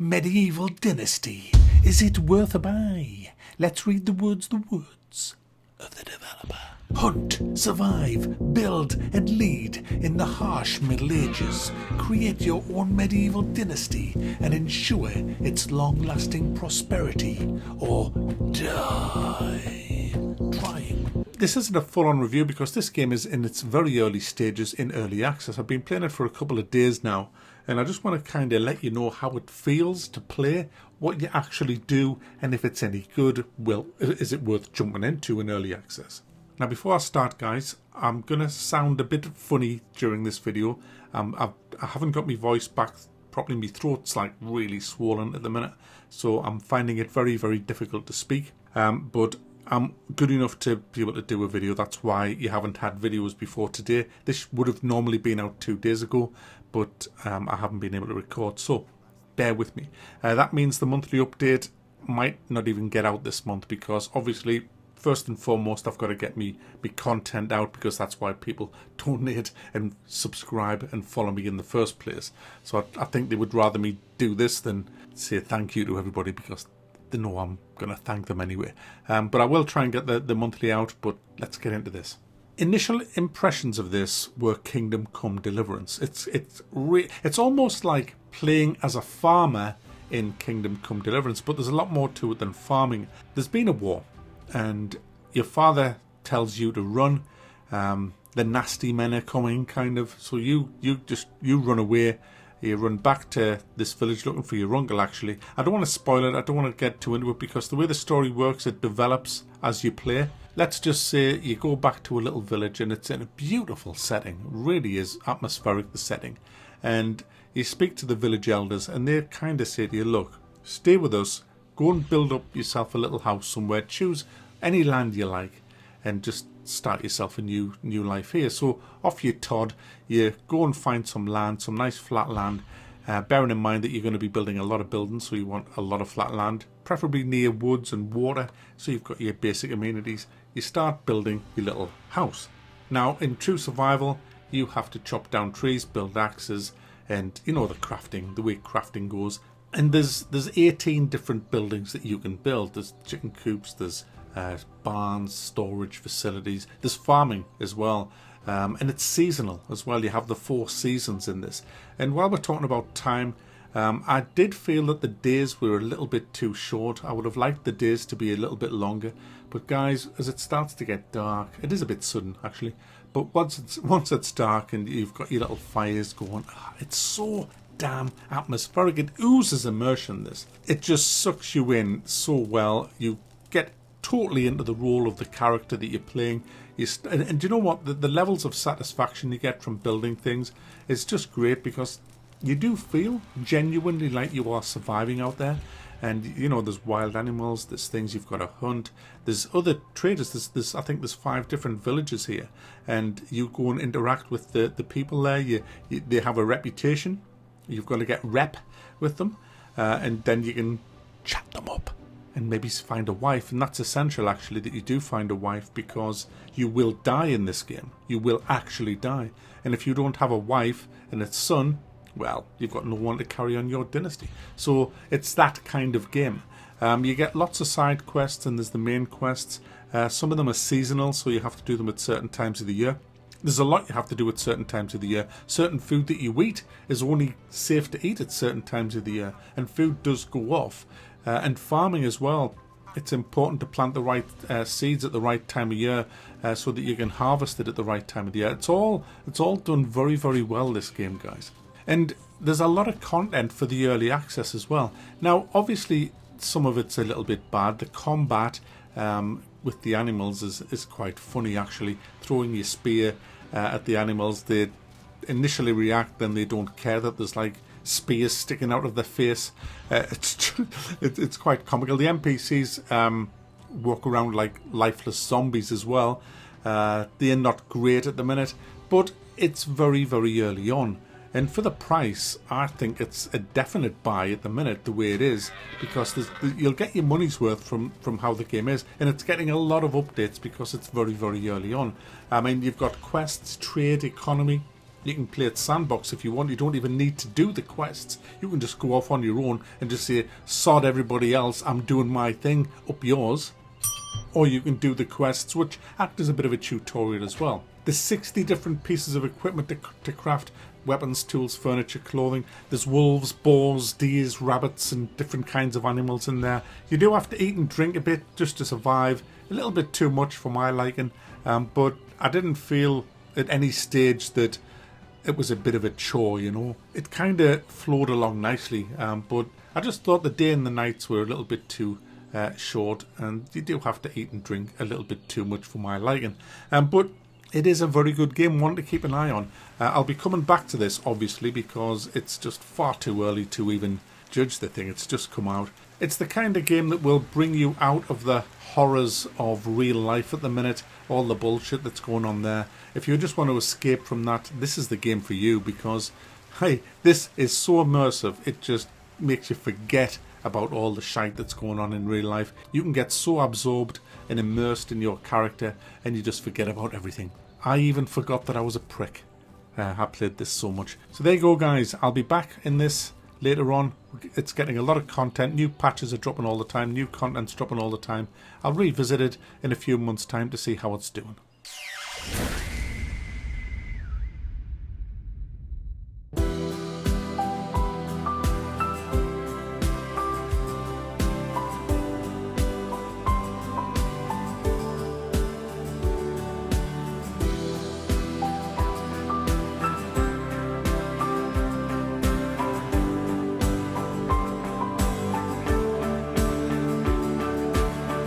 Medieval Dynasty. Is it worth a buy? Let's read the words of the developer. Hunt, survive, build and lead in the harsh Middle Ages. Create your own medieval dynasty and ensure its long-lasting prosperity or die trying. This isn't a full-on review because this game is in its very early stages in early access. I've been playing it for a couple of days now, and I just want to kind of let you know how it feels to play, what you actually do, and if it's any good. Well, is it worth jumping into in early access? Now, before I start, guys, I'm going to sound a bit funny during this video. I haven't got my voice back properly. My throat's like really swollen at the minute, so I'm finding it very, very difficult to speak. But I'm good enough to be able to do a video. That's why you haven't had videos before today. This would have normally been out 2 days ago, but I haven't been able to record, so bear with me. That means the monthly update might not even get out this month because obviously, first and foremost, I've got to get me content out because that's why people donate and subscribe and follow me in the first place. So I think they would rather me do this than say thank you to everybody because they know I'm going to thank them anyway. But I will try and get the monthly out, but let's get into this. Initial impressions of this were Kingdom Come Deliverance. It's almost like playing as a farmer in Kingdom Come Deliverance, but there's a lot more to it than farming. There's been a war, and your father tells you to run. The nasty men are coming, kind of. So you run away. You run back to this village looking for your uncle, actually. I don't want to spoil it. I don't want to get too into it because the way the story works, it develops as you play. Let's just say you go back to a little village and it's in a beautiful setting. It really is atmospheric, the setting. And you speak to the village elders and they kind of say to you, look, stay with us. Go and build up yourself a little house somewhere. Choose any land you like and just start yourself a new life here. So off you Todd, you go and find some land, some nice flat land, bearing in mind that you're going to be building a lot of buildings, so you want a lot of flat land, preferably near woods and water, so you've got your basic amenities. You start building your little house. Now, in true survival, you have to chop down trees, build axes, and you know the crafting, the way crafting goes. And there's 18 different buildings that you can build. There's chicken coops, there's barns, storage facilities, there's farming as well, and it's seasonal as well. You have the 4 seasons in this. And while we're talking about time, I did feel that the days were a little bit too short. I would have liked the days to be a little bit longer, but guys, as it starts to get dark, it is a bit sudden actually, but once it's dark and you've got your little fires going, it's so damn atmospheric. It oozes immersion, this. It just sucks you in so well. You get totally into the role of the character that you're playing. And you know what? The levels of satisfaction you get from building things is just great because you do feel genuinely like you are surviving out there. And you know, there's wild animals, there's things you've got to hunt, there's other traders, I think there's 5 different villages here, and you go and interact with the people there. They have a reputation. You've got to get rep with them, and then you can chat them up and maybe find a wife. And that's essential, actually, that you do find a wife, because you will die in this game. You will actually die. And if you don't have a wife and a son, well, you've got no one to carry on your dynasty. So it's that kind of game. You get lots of side quests, and there's the main quests. Some of them are seasonal, so you have to do them at certain times of the year. There's a lot you have to do at certain times of the year. Certain food that you eat is only safe to eat at certain times of the year, and food does go off. And farming as well. It's important to plant the right seeds at the right time of year, so that you can harvest it at the right time of the year. It's all done very, very well, this game, guys. And there's a lot of content for the early access as well. Now, obviously, some of it's a little bit bad. The combat with the animals is quite funny, actually. Throwing your spear at the animals, they initially react, then they don't care that there's like spears sticking out of their face. It's quite comical. The NPCs walk around like lifeless zombies as well. They're not great at the minute, but it's very, very early on. And for the price, I think it's a definite buy at the minute, the way it is, because you'll get your money's worth from how the game is, and it's getting a lot of updates because it's very, very early on. I mean, you've got quests, trade, economy, You can play it sandbox if you want. You don't even need to do the quests. You can just go off on your own and just say, sod everybody else, I'm doing my thing, up yours. Or you can do the quests, which act as a bit of a tutorial as well. There's 60 different pieces of equipment to craft. Weapons, tools, furniture, clothing. There's wolves, boars, deers, rabbits and different kinds of animals in there. You do have to eat and drink a bit just to survive. A little bit too much for my liking. But I didn't feel at any stage that it was a bit of a chore, you know. It kind of flowed along nicely, but I just thought the day and the nights were a little bit too short, and you do have to eat and drink a little bit too much for my liking. But it is a very good game, one to keep an eye on. I'll be coming back to this, obviously, because it's just far too early to even judge the thing. It's just come out. It's the kind of game that will bring you out of the horrors of real life at the minute, all the bullshit that's going on there. If you just want to escape from that, this is the game for you, because, hey, this is so immersive, it just makes you forget about all the shite that's going on in real life. You can get so absorbed and immersed in your character, and you just forget about everything. I even forgot that I was a prick. I played this so much. So there you go, guys. I'll be back in this later on. It's getting a lot of content. New patches are dropping all the time. New content's dropping all the time. I'll revisit it in a few months' time to see how it's doing.